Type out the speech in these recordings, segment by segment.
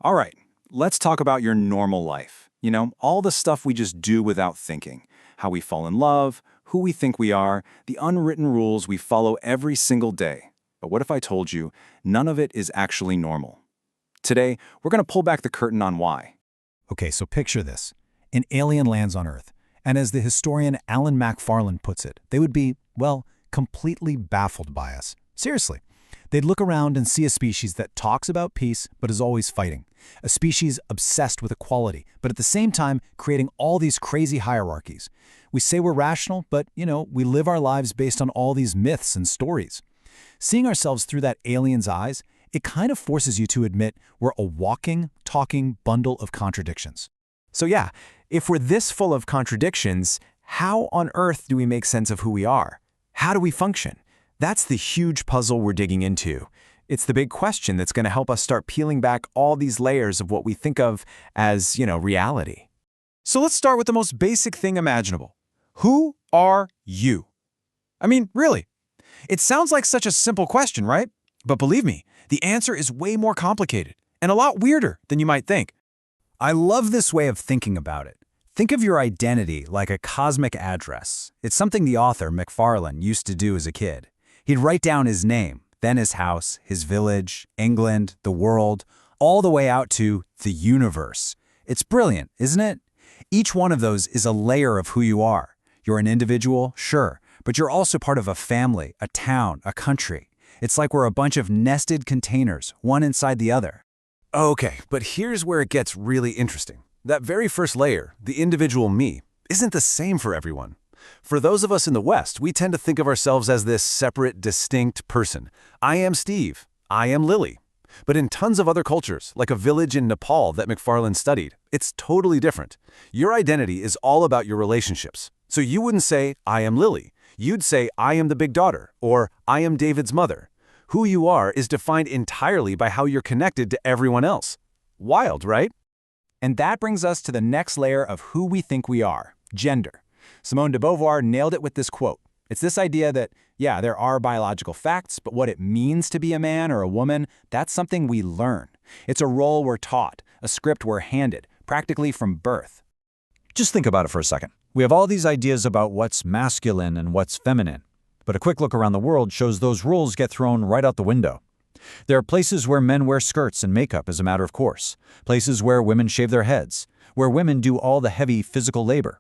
All right, let's talk about your normal life. All the stuff we just do without thinking. How we fall in love, who we think we are, the unwritten rules we follow every single day. But what if I told you none of it is actually normal? Today, we're going to pull back the curtain on why. Okay, so picture this. An alien lands on Earth, and as the historian Alan Macfarlane puts it, they would be, well, completely baffled by us. Seriously. They'd look around and see a species that talks about peace but is always fighting. A species obsessed with equality, but at the same time creating all these crazy hierarchies. We say we're rational, but, we live our lives based on all these myths and stories. Seeing ourselves through that alien's eyes, it kind of forces you to admit we're a walking, talking bundle of contradictions. So yeah, if we're this full of contradictions, how on earth do we make sense of who we are? How do we function? That's the huge puzzle we're digging into. It's the big question that's going to help us start peeling back all these layers of what we think of as, reality. So let's start with the most basic thing imaginable. Who are you? I mean, really. It sounds like such a simple question, right? But believe me, the answer is way more complicated and a lot weirder than you might think. I love this way of thinking about it. Think of your identity like a cosmic address. It's something the author, Macfarlane, used to do as a kid. He'd write down his name, then his house, his village, England, the world, all the way out to the universe. It's brilliant, isn't it? Each one of those is a layer of who you are. You're an individual, sure, but you're also part of a family, a town, a country. It's like we're a bunch of nested containers, one inside the other. Okay, but here's where it gets really interesting. That very first layer, the individual me, isn't the same for everyone. For those of us in the West, we tend to think of ourselves as this separate, distinct person. I am Steve. I am Lily. But in tons of other cultures, like a village in Nepal that Macfarlane studied, it's totally different. Your identity is all about your relationships. So you wouldn't say, I am Lily. You'd say, I am the big daughter, or I am David's mother. Who you are is defined entirely by how you're connected to everyone else. Wild, right? And that brings us to the next layer of who we think we are, gender. Simone de Beauvoir nailed it with this quote. It's this idea that, yeah, there are biological facts, but what it means to be a man or a woman, that's something we learn. It's a role we're taught, a script we're handed, practically from birth. Just think about it for a second. We have all these ideas about what's masculine and what's feminine. But a quick look around the world shows those rules get thrown right out the window. There are places where men wear skirts and makeup as a matter of course, places where women shave their heads, where women do all the heavy physical labor.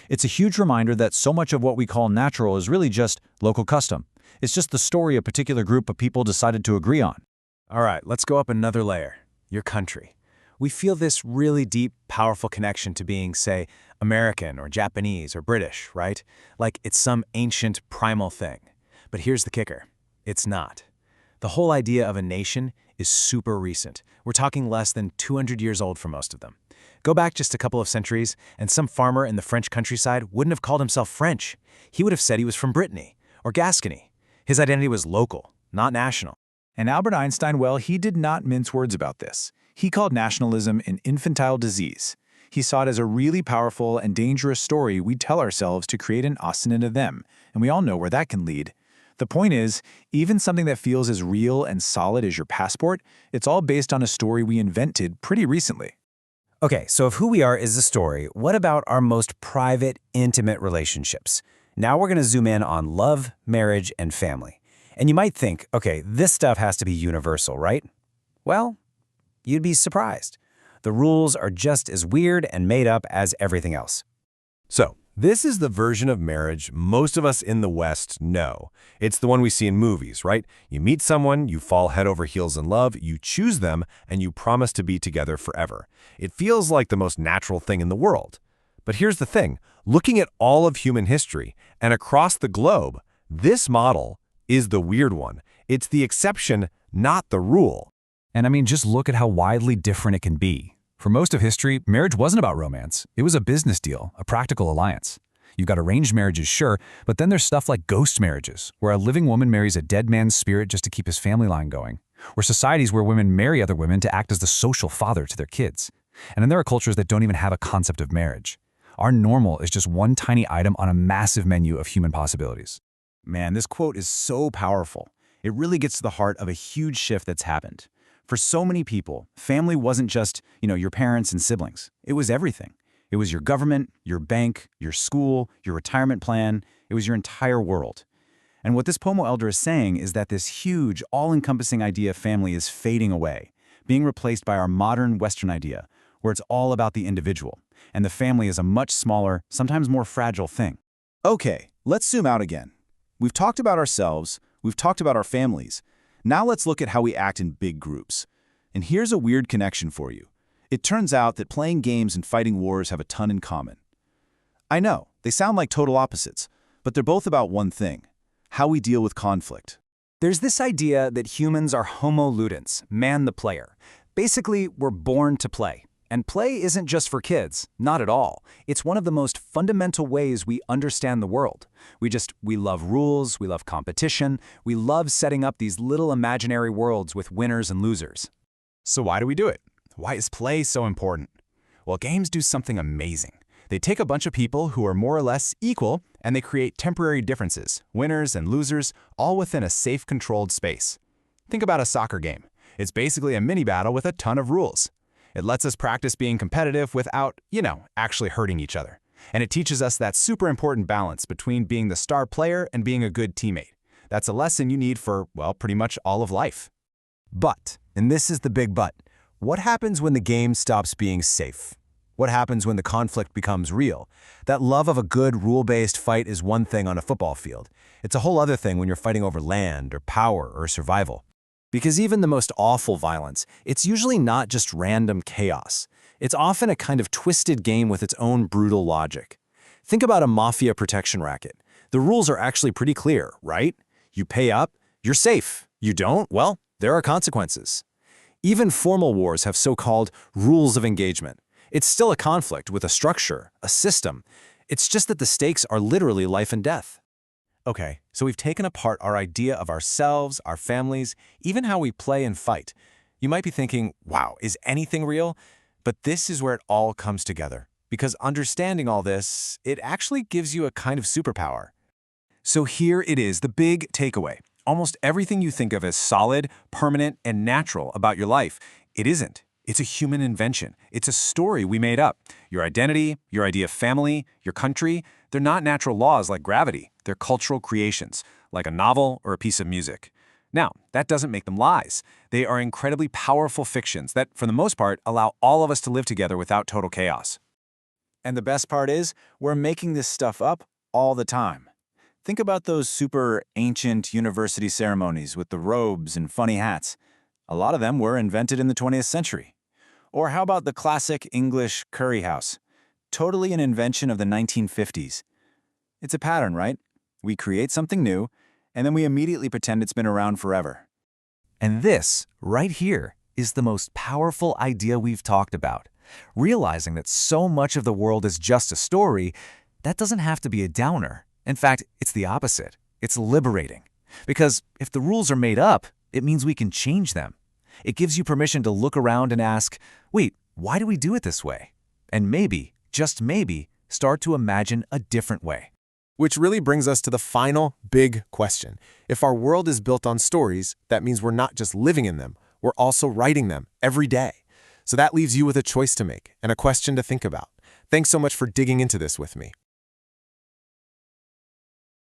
It's a huge reminder that so much of what we call natural is really just local custom. It's just the story a particular group of people decided to agree on. All right, let's go up another layer. Your country. We feel this really deep, powerful connection to being, say, American or Japanese or British, right? Like it's some ancient, primal thing. But here's the kicker. It's not. The whole idea of a nation is super recent. We're talking less than 200 years old for most of them. Go back just a couple of centuries, and some farmer in the French countryside wouldn't have called himself French. He would have said he was from Brittany or Gascony. His identity was local, not national. And Albert Einstein, well, he did not mince words about this. He called nationalism an infantile disease. He saw it as a really powerful and dangerous story we tell ourselves to create an us and a them, and we all know where that can lead. The point is, even something that feels as real and solid as your passport, it's all based on a story we invented pretty recently. Okay, so if who we are is a story, what about our most private, intimate relationships? Now we're going to zoom in on love, marriage, and family. And you might think, okay, this stuff has to be universal, right? Well, you'd be surprised. The rules are just as weird and made up as everything else. So, this is the version of marriage most of us in the West know. It's the one we see in movies, right? You meet someone, you fall head over heels in love, you choose them, and you promise to be together forever. It feels like the most natural thing in the world. But here's the thing. Looking at all of human history and across the globe, this model is the weird one. It's the exception, not the rule. And I mean, just look at how widely different it can be. For most of history, marriage wasn't about romance. It was a business deal, a practical alliance. You've got arranged marriages, sure, but then there's stuff like ghost marriages, where a living woman marries a dead man's spirit just to keep his family line going, or societies where women marry other women to act as the social father to their kids. And then there are cultures that don't even have a concept of marriage. Our normal is just one tiny item on a massive menu of human possibilities. Man, this quote is so powerful. It really gets to the heart of a huge shift that's happened. For so many people, family wasn't just, your parents and siblings. It was everything. It was your government, your bank, your school, your retirement plan. It was your entire world. And what this Pomo elder is saying is that this huge, all-encompassing idea of family is fading away, being replaced by our modern Western idea, where it's all about the individual, and the family is a much smaller, sometimes more fragile thing. Okay, let's zoom out again. We've talked about ourselves, we've talked about our families. Now let's look at how we act in big groups. And here's a weird connection for you. It turns out that playing games and fighting wars have a ton in common. I know, they sound like total opposites, but they're both about one thing: how we deal with conflict. There's this idea that humans are homo ludens, man the player. Basically, we're born to play. And play isn't just for kids, not at all. It's one of the most fundamental ways we understand the world. We love rules, we love competition, we love setting up these little imaginary worlds with winners and losers. So why do we do it? Why is play so important? Well, games do something amazing. They take a bunch of people who are more or less equal, and they create temporary differences, winners and losers, all within a safe, controlled space. Think about a soccer game. It's basically a mini-battle with a ton of rules. It lets us practice being competitive without, actually hurting each other. And it teaches us that super important balance between being the star player and being a good teammate. That's a lesson you need for, pretty much all of life. But, and this is the big but, what happens when the game stops being safe? What happens when the conflict becomes real? That love of a good, rule-based fight is one thing on a football field. It's a whole other thing when you're fighting over land or power or survival. Because even the most awful violence, it's usually not just random chaos. It's often a kind of twisted game with its own brutal logic. Think about a mafia protection racket. The rules are actually pretty clear, right? You pay up, you're safe. You don't, well, there are consequences. Even formal wars have so-called rules of engagement. It's still a conflict with a structure, a system. It's just that the stakes are literally life and death. Okay, so we've taken apart our idea of ourselves, our families, even how we play and fight. You might be thinking, wow, is anything real? But this is where it all comes together. Because understanding all this, it actually gives you a kind of superpower. So here it is, the big takeaway. Almost everything you think of as solid, permanent, and natural about your life, it isn't. It's a human invention. It's a story we made up. Your identity, your idea of family, your country, they're not natural laws like gravity. They're cultural creations, like a novel or a piece of music. Now, that doesn't make them lies. They are incredibly powerful fictions that, for the most part, allow all of us to live together without total chaos. And the best part is, we're making this stuff up all the time. Think about those super ancient university ceremonies with the robes and funny hats. A lot of them were invented in the 20th century. Or how about the classic English curry house? Totally an invention of the 1950s. It's a pattern, right? We create something new, and then we immediately pretend it's been around forever. And this, right here, is the most powerful idea we've talked about. Realizing that so much of the world is just a story, that doesn't have to be a downer. In fact, it's the opposite. It's liberating. Because if the rules are made up, it means we can change them. It gives you permission to look around and ask, wait, why do we do it this way? And maybe, just maybe, start to imagine a different way. Which really brings us to the final big question. If our world is built on stories, that means we're not just living in them, we're also writing them every day. So that leaves you with a choice to make and a question to think about. Thanks so much for digging into this with me.